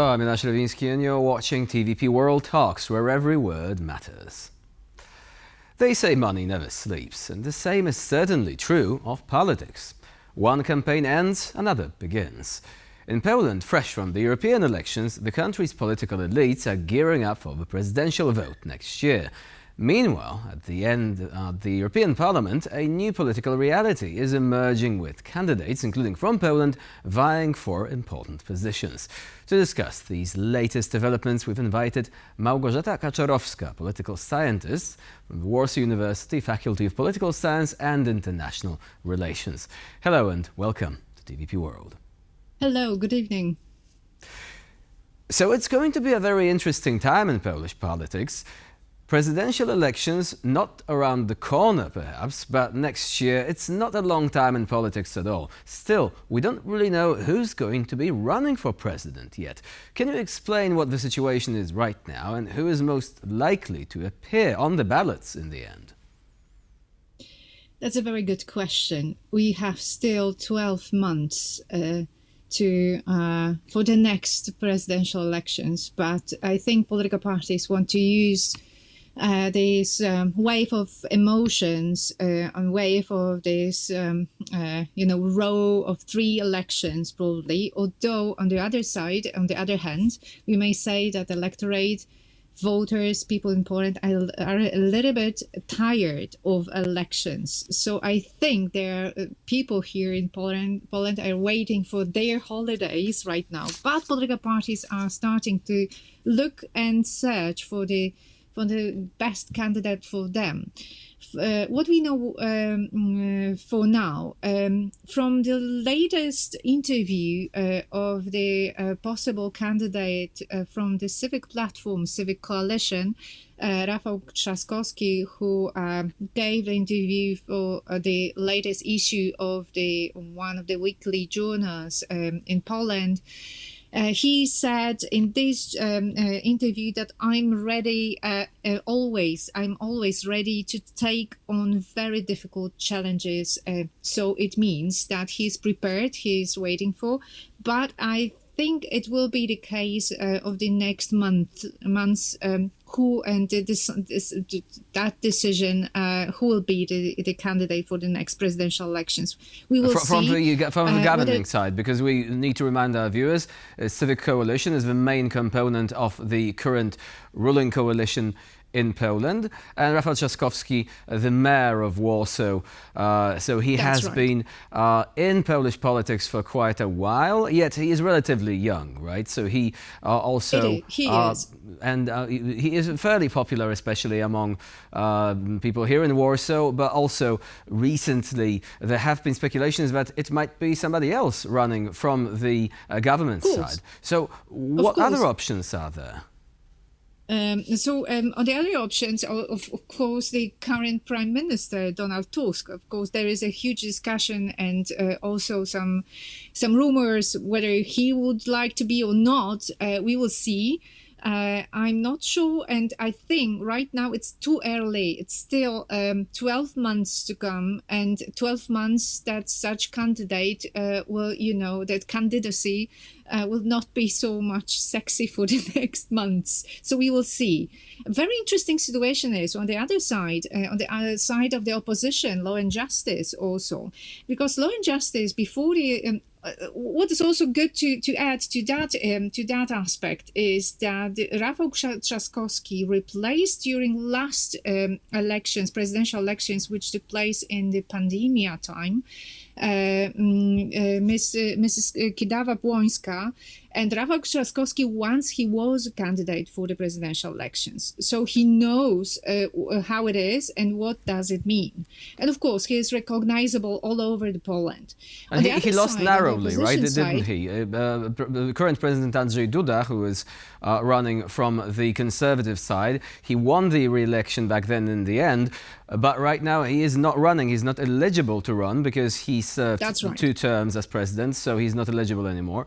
Hello, I'm Miloš Levinsky and you're watching TVP World Talks, where every word matters. They say money never sleeps, and the same is certainly true of politics. One campaign ends, another begins. In Poland, fresh from the European elections, the country's political elites are gearing up for the presidential vote next year. Meanwhile, at the end of the European Parliament, a new political reality is emerging, with candidates, including from Poland, vying for important positions. To discuss these latest developments, we've invited Małgorzata Kaczorowska, political scientist from the Warsaw University, Faculty of Political Science and International Relations. Hello and welcome to TVP World. Hello, good evening. So it's going to be a very interesting time in Polish politics. Presidential elections not around the corner perhaps, but next year it's not a long time in politics at all. Still, we don't really know who's going to be running for president yet. Can you explain what the situation is right now and who is most likely to appear on the ballots in the end? That's a very good question. We have still 12 months for the next presidential elections, but I think political parties want to use this wave of emotions, and wave of this, row of three elections probably. Although on the other hand, we may say that electorate, voters, people in Poland are a little bit tired of elections. So I think there are people here in Poland are waiting for their holidays right now. But political parties are starting to look and search for the best candidate for them. What we know for now, from the latest interview of the possible candidate from the Civic Platform, Civic Coalition, Rafał Trzaskowski, who gave the interview for the latest issue of one of the weekly journals in Poland. He said in this interview that I'm ready, I'm always ready to take on very difficult challenges. So it means that he's prepared, he's waiting for, but I think it will be the case of the next months, who and that decision, who will be the candidate for the next presidential elections. We will see. From the governing side, because we need to remind our viewers, Civic Coalition is the main component of the current ruling coalition in Poland, and Rafał Trzaskowski, the mayor of Warsaw. So he has been in Polish politics for quite a while, yet he is relatively young, right? So he also... He is. And he is fairly popular, especially among people here in Warsaw, but also recently there have been speculations that it might be somebody else running from the government side. So what other options are there? On the other options, of course, the current Prime Minister, Donald Tusk. Of course, there is a huge discussion and also some rumors whether he would like to be or not. We will see. I'm not sure, and I think right now it's too early. It's still 12 months to come, and 12 months that such candidate that candidacy will not be so much sexy for the next months. So we will see. A very interesting situation is on the other side of the opposition, Law and Justice also, because Law and Justice before the what is also good to add to that aspect is that Rafał Trzaskowski replaced during last presidential elections, which took place in the pandemia time, Mrs. Kidawa-Błońska, and Rafał Trzaskowski once he was a candidate for the presidential elections. So he knows how it is and what does it mean. And of course, he is recognizable all over Poland. And he lost narrowly, right? Didn't he? The current President Andrzej Duda, who is running from the conservative side, he won the re-election back then in the end. But right now he is not running. He's not eligible to run because he served 2 terms as president, so he's not eligible anymore.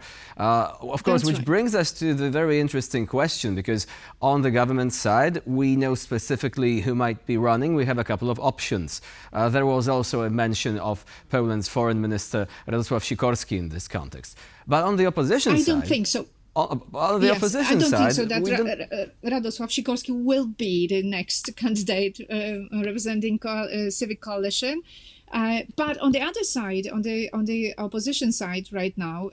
Of course, which brings us to the very interesting question, because on the government side, we know specifically who might be running. We have a couple of options. There was also a mention of Poland's foreign minister, Radosław Sikorski, in this context. But on the opposition side... I don't think so. On the Yes, opposition I don't think side, so that we don't. Radosław Sikorski will be the next candidate representing Civic Coalition. But on the other side, on the opposition side right now,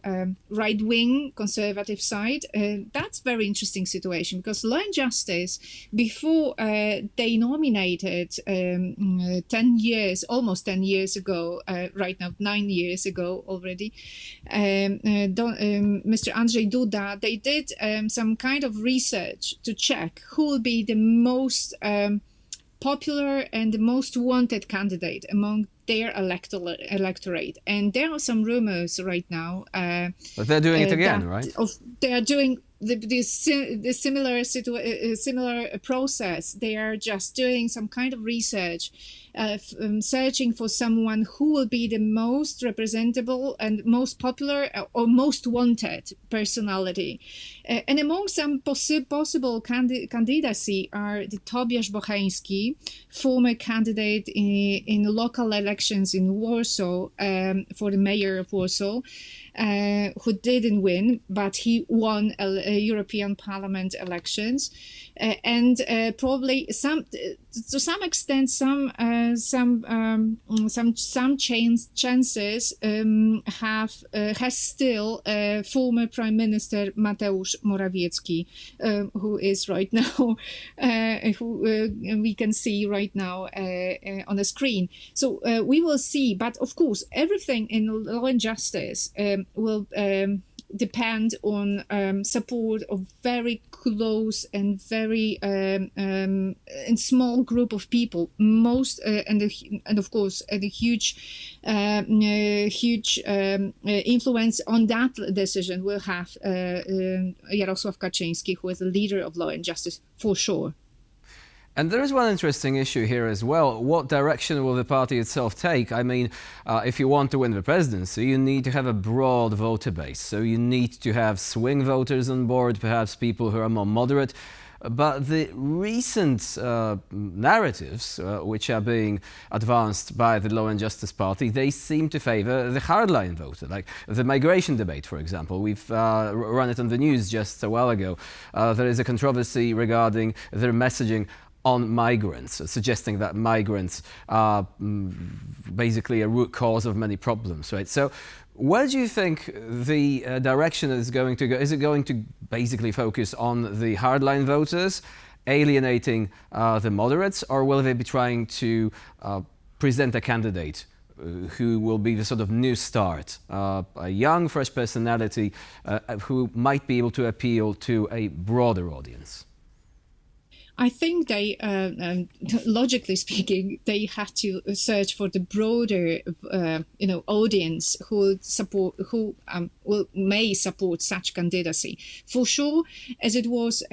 right wing conservative side, that's very interesting situation because Law and Justice, before they nominated almost 10 years ago, right now 9 years ago already, Mr. Andrzej Duda, they did some kind of research to check who will be the most popular and the most wanted candidate among their electorate. And there are some rumors right now. But they're doing it again, right? They are doing the similar process. They are just doing some kind of research, searching for someone who will be the most representable and most popular or most wanted personality. And among some possible candidacy are the Tobiasz Bocheński, former candidate in local elections in Warsaw for the mayor of Warsaw, who didn't win, but he won European Parliament elections, and probably to some extent some chances has still former Prime Minister Mateusz Morawiecki, who is right now who we can see right now on the screen. So we will see, but of course everything in Law and Justice will depend on support of very close and very and small group of people. Most and of course a huge influence on that decision will have Jarosław Kaczyński, who is the leader of Law and Justice for sure. And there is one interesting issue here as well. What direction will the party itself take? I mean, if you want to win the presidency, you need to have a broad voter base. So you need to have swing voters on board, perhaps people who are more moderate. But the recent narratives, which are being advanced by the Law and Justice Party, they seem to favor the hardline voter, like the migration debate, for example. We've run it on the news just a while ago. There is a controversy regarding their messaging on migrants, suggesting that migrants are basically a root cause of many problems, right? So where do you think the direction is going to go? Is it going to basically focus on the hardline voters, alienating the moderates, or will they be trying to present a candidate who will be the sort of new start, a young, fresh personality who might be able to appeal to a broader audience? I think they, logically speaking, they had to search for the broader, audience who may support such candidacy. For sure, as it was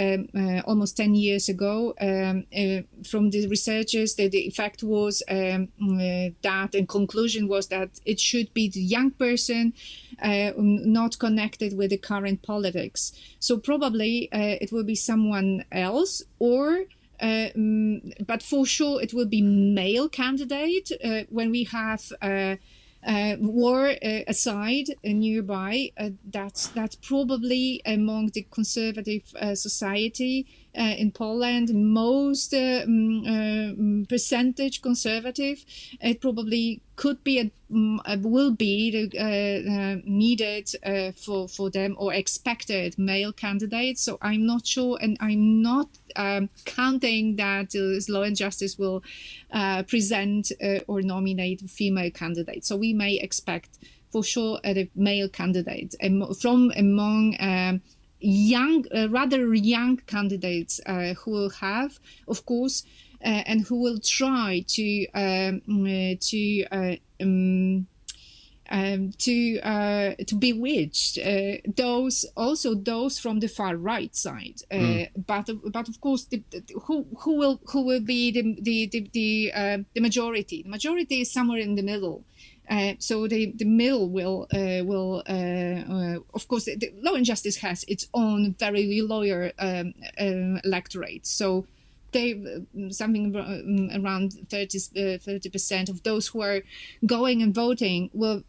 almost 10 years ago, from the researchers, the effect was that, and conclusion was that it should be the young person, not connected with the current politics. So probably it will be someone else, or but for sure it will be male candidate when we have war aside nearby. That's probably among the conservative society in Poland, most percentage conservative. It probably could be will be needed for them, or expected male candidates. So I'm not sure, and I'm not counting that Law and Justice will present or nominate female candidates. So we may expect for sure a male candidate from among rather young candidates who will have, of course, and who will try to bewitch those from the far right side. But of course, who will be the majority? The majority is somewhere in the middle. So the middle will of course, the Law and Justice has its own very loyal electorate. So they something around 30% of those who are going and voting will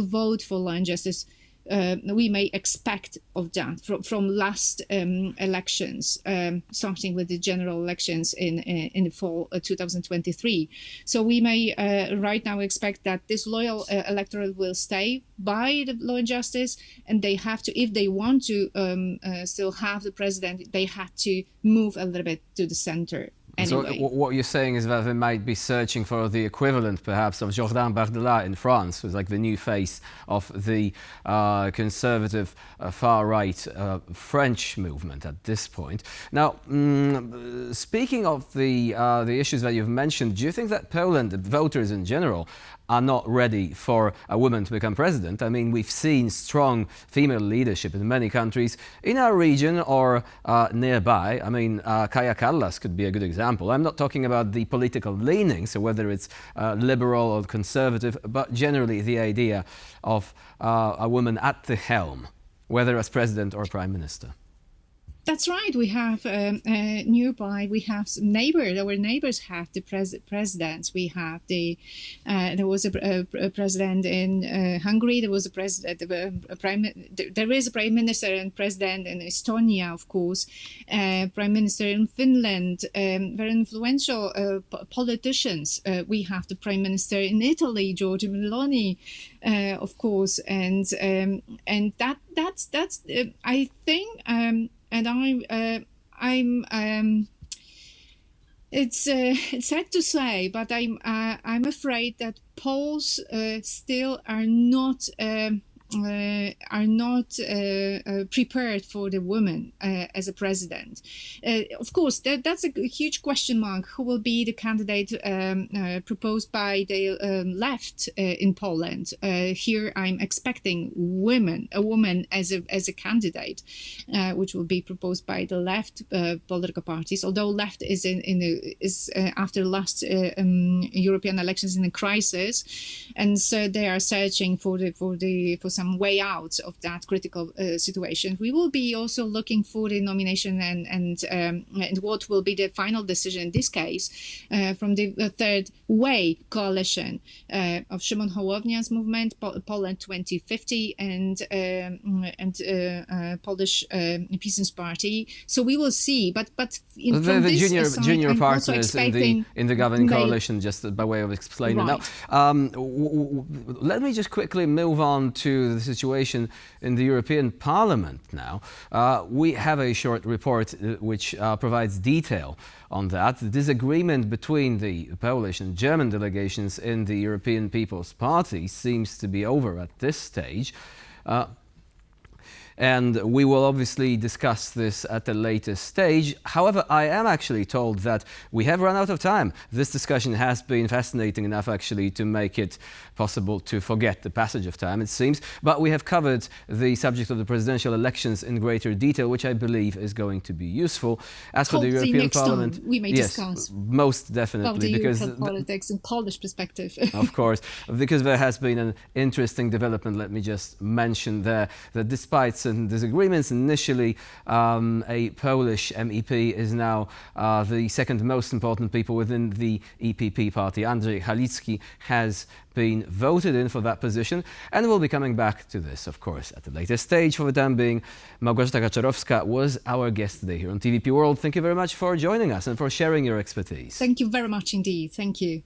vote for Law and Justice we may expect of that from last elections, starting with the general elections in the fall 2023. So we may right now expect that this loyal electorate will stay by the Law and Justice, and they have to, if they want to still have the president, they had to move a little bit to the center. Anyway. So what you're saying is that they might be searching for the equivalent, perhaps, of Jordan Bardella in France, who's like the new face of the conservative far-right French movement at this point. Now, speaking of the issues that you've mentioned, do you think that Poland, the voters in general, are not ready for a woman to become president? I mean, we've seen strong female leadership in many countries in our region or nearby. I mean, Kaja Kallas could be a good example. I'm not talking about the political leaning, so whether it's liberal or conservative, but generally the idea of a woman at the helm, whether as president or prime minister. That's right. We have nearby. We have some neighbors. Our neighbors have the presidents. We have there was a president in Hungary. There was a president. There is a prime minister and president in Estonia, of course. Prime minister in Finland. Very influential politicians. We have the prime minister in Italy, Giorgia Meloni, of course, and that's I think. And it's sad to say, but I'm afraid that Poles still are not prepared for the woman as a president. Of course, that's a huge question mark. Who will be the candidate proposed by the left in Poland? Here, I'm expecting a woman as a candidate, which will be proposed by the left political parties. Although left is is after last European elections in a crisis, and so they are searching for some way out of that critical situation. We will be also looking for the nomination and what will be the final decision in this case from the Third Way coalition of Szymon Hołownia's movement, Poland 2050, and Polish Peasants Party. So we will see. But from the this junior I'm partners in the governing coalition, just by way of explaining. Right. Now, let me just quickly move on to the situation in the European Parliament now. We have a short report which provides detail on that. The disagreement between the Polish and German delegations in the European People's Party seems to be over at this stage. And we will obviously discuss this at a later stage. However, I am actually told that we have run out of time. This discussion has been fascinating enough actually to make it possible to forget the passage of time, it seems. But we have covered the subject of the presidential elections in greater detail, which I believe is going to be useful. As for the European Parliament, we may discuss most definitely, because European politics in Polish perspective. Of course, because there has been an interesting development. Let me just mention there that despite certain disagreements initially, a Polish MEP is now the second most important people within the EPP party. Andrzej Halicki has been voted in for that position, and we'll be coming back to this, of course, at a later stage. For the time being, Małgorzata Kaczorowska was our guest today here on TVP World. Thank you very much for joining us and for sharing your expertise. Thank you very much indeed. Thank you.